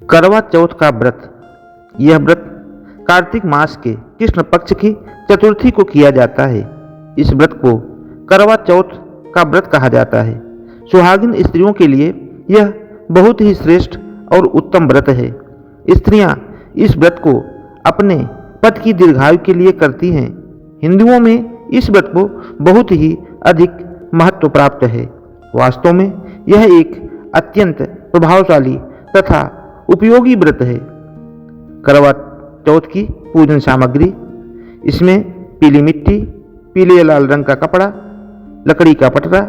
करवा चौथ का व्रत। यह व्रत कार्तिक मास के कृष्ण पक्ष की चतुर्थी को किया जाता है। इस व्रत को करवा चौथ का व्रत कहा जाता है। सुहागिन स्त्रियों के लिए यह बहुत ही श्रेष्ठ और उत्तम व्रत है। स्त्रियां इस व्रत को अपने पति की दीर्घायु के लिए करती हैं। हिंदुओं में इस व्रत को बहुत ही अधिक महत्व प्राप्त है। वास्तव में यह एक अत्यंत प्रभावशाली तथा उपयोगी व्रत है। करवा चौथ की पूजन सामग्री। इसमें पीली मिट्टी, पीले लाल रंग का कपड़ा, लकड़ी का पटरा,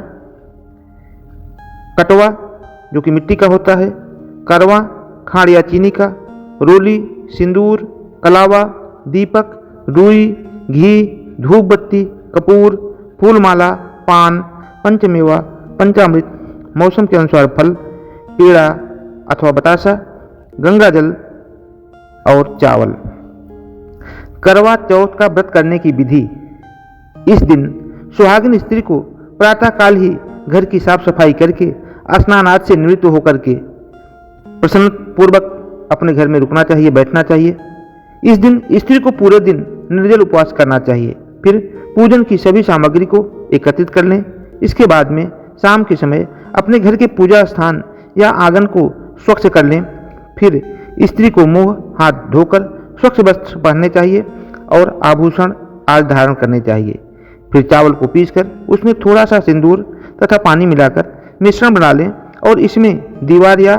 कटवा जो कि मिट्टी का होता है, करवा, खाड़ या चीनी का, रोली, सिंदूर, कलावा, दीपक, रुई, घी, धूप बत्ती, कपूर, फूलमाला, पान, पंचमेवा, पंचामृत, मौसम के अनुसार फल, पेड़ा अथवा बतासा, गंगा जल और चावल। करवा चौथ का व्रत करने की विधि। इस दिन सुहागिन स्त्री को प्रातःकाल ही घर की साफ सफाई करके स्नान आदि से निवृत्त होकर के प्रसन्न पूर्वक अपने घर में रुकना चाहिए, बैठना चाहिए। इस दिन स्त्री को पूरे दिन निर्जल उपवास करना चाहिए। फिर पूजन की सभी सामग्री को एकत्रित कर लें। इसके बाद में शाम के समय अपने घर के पूजा स्थान या आंगन को स्वच्छ कर लें। फिर स्त्री को मुंह हाथ धोकर स्वच्छ वस्त्र पहनने चाहिए और आभूषण आदि धारण करने चाहिए। फिर चावल को पीसकर उसमें थोड़ा सा सिंदूर तथा पानी मिलाकर मिश्रण बना लें और इसमें दीवार या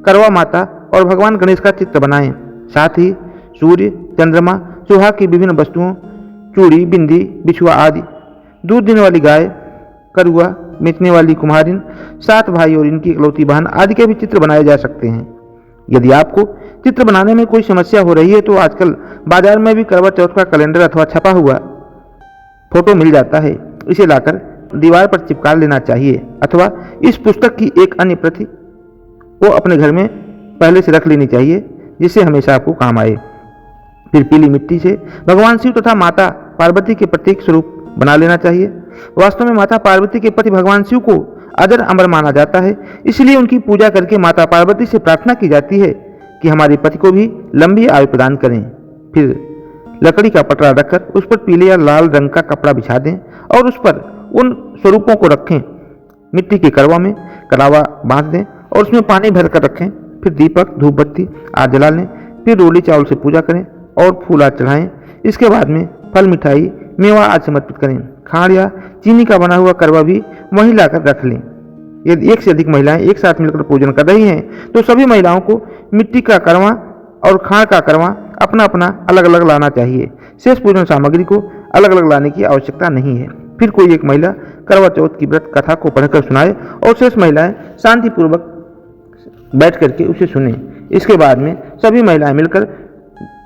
करवा माता और भगवान गणेश का चित्र बनाएं। साथ ही सूर्य, चंद्रमा, सुहाग की विभिन्न वस्तुओं, चूड़ी, बिंदी, बिछुआ आदि, दूध देने वाली गाय, करुआ, बेचने वाली कुम्हारिन, 7 भाई और इनकी इकलौती बहन आदि के भी चित्र बनाए जा सकते हैं। यदि आपको चित्र बनाने में कोई समस्या हो रही है तो आजकल बाजार में भी करवा चौथ का कैलेंडर अथवा छपा हुआ फोटो मिल जाता है। इसे लाकर दीवार पर चिपका लेना चाहिए अथवा इस पुस्तक की एक अन्य प्रति को अपने घर में पहले से रख लेनी चाहिए, जिससे हमेशा आपको काम आए। फिर पीली मिट्टी से भगवान शिव तथा माता पार्वती के प्रतीक स्वरूप बना लेना चाहिए। वास्तव में माता पार्वती के पति भगवान शिव को अजर अमर माना जाता है, इसलिए उनकी पूजा करके माता पार्वती से प्रार्थना की जाती है कि हमारे पति को भी लंबी आयु प्रदान करें। फिर लकड़ी का पटरा रखकर उस पर पीले या लाल रंग का कपड़ा बिछा दें और उस पर उन स्वरूपों को रखें। मिट्टी के करवा में कलावा बांध दें और उसमें पानी भरकर रखें। फिर दीपक, धूप बत्ती आदि जला लें। फिर रोली चावल से पूजा करें और फूल आदि चढ़ाएं। इसके बाद में फल, मिठाई, मेवा आदि समर्पित करें। खाड़ या चीनी का बना हुआ करवा भी वहीं लाकर रख लें। यदि एक से अधिक महिलाएं एक साथ मिलकर पूजन कर रही हैं तो सभी महिलाओं को मिट्टी का करवा और खाड़ का करवा अपना अपना अलग अलग लाना चाहिए। शेष पूजन सामग्री को अलग अलग लाने की आवश्यकता नहीं है। फिर कोई एक महिला करवा चौथ की व्रत कथा को पढ़कर सुनाए और शेष महिलाएं शांतिपूर्वक बैठ करके उसे सुने। इसके बाद में सभी महिलाएं मिलकर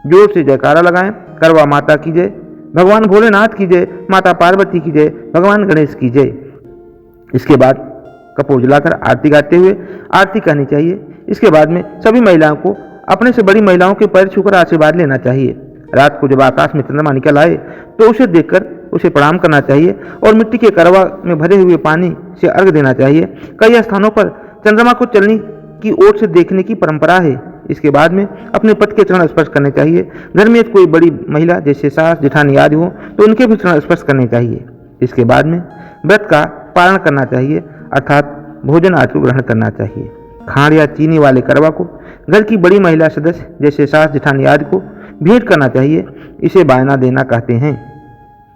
जोर से जयकारा लगाएं। करवा माता की जय, भगवान भोलेनाथ की जय, माता पार्वती की जय, भगवान गणेश की जय। इसके बाद कपूर जलाकर आरती गाते हुए आरती कहनी चाहिए। इसके बाद में सभी महिलाओं को अपने से बड़ी महिलाओं के पैर छूकर आशीर्वाद लेना चाहिए। रात को जब आकाश में चंद्रमा निकल आए तो उसे देखकर उसे प्रणाम करना चाहिए और मिट्टी के करवा में भरे हुए पानी से अर्घ देना चाहिए। कई स्थानों पर चंद्रमा को चलने की ओर से देखने की परंपरा है। इसके बाद में अपने पति के चरण स्पर्श करने चाहिए। घर में कोई बड़ी महिला जैसे सास, जेठानी आदि हो तो उनके भी चरण स्पर्श करने चाहिए। इसके बाद में व्रत का पालन करना चाहिए, अर्थात भोजन आदि को ग्रहण करना चाहिए। खाड़ या चीनी वाले करवा को घर की बड़ी महिला सदस्य जैसे सास, जेठानी आदि को भेंट करना चाहिए। इसे बायना देना कहते हैं।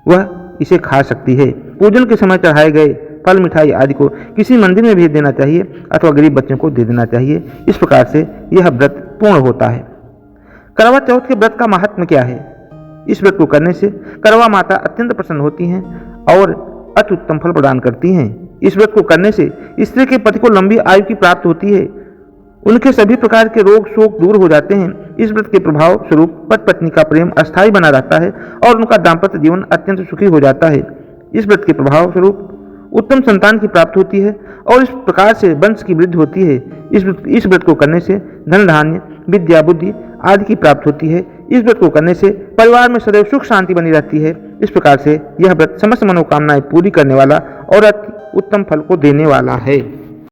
वह इसे खा सकती है। पूजन के समय चढ़ाए गए फल, मिठाई आदि को किसी मंदिर में भेज देना चाहिए अथवा गरीब बच्चों को दे देना चाहिए। इस प्रकार से यह व्रत पूर्ण होता है। करवा चौथ के व्रत का महात्म्य क्या है? इस व्रत को करने से करवा माता अत्यंत प्रसन्न होती हैं और अति उत्तम फल प्रदान करती हैं। इस व्रत को करने से स्त्री के पति को लंबी आयु की प्राप्ति होती है। उनके सभी प्रकार के रोग शोक दूर हो जाते हैं। इस व्रत के प्रभाव स्वरूप पति पत्नी का प्रेम अस्थायी बना रहता है और उनका दाम्पत्य जीवन अत्यंत सुखी हो जाता है। इस व्रत के प्रभाव स्वरूप उत्तम संतान की प्राप्ति होती है और इस प्रकार से वंश की वृद्धि होती है। इस व्रत को करने से धन धान्य, विद्या, बुद्धि आदि की प्राप्ति होती है। इस व्रत को करने से परिवार में सदैव सुख शांति बनी रहती है। इस प्रकार से यह व्रत समस्त मनोकामनाएं पूरी करने वाला और अति उत्तम फल को देने वाला है।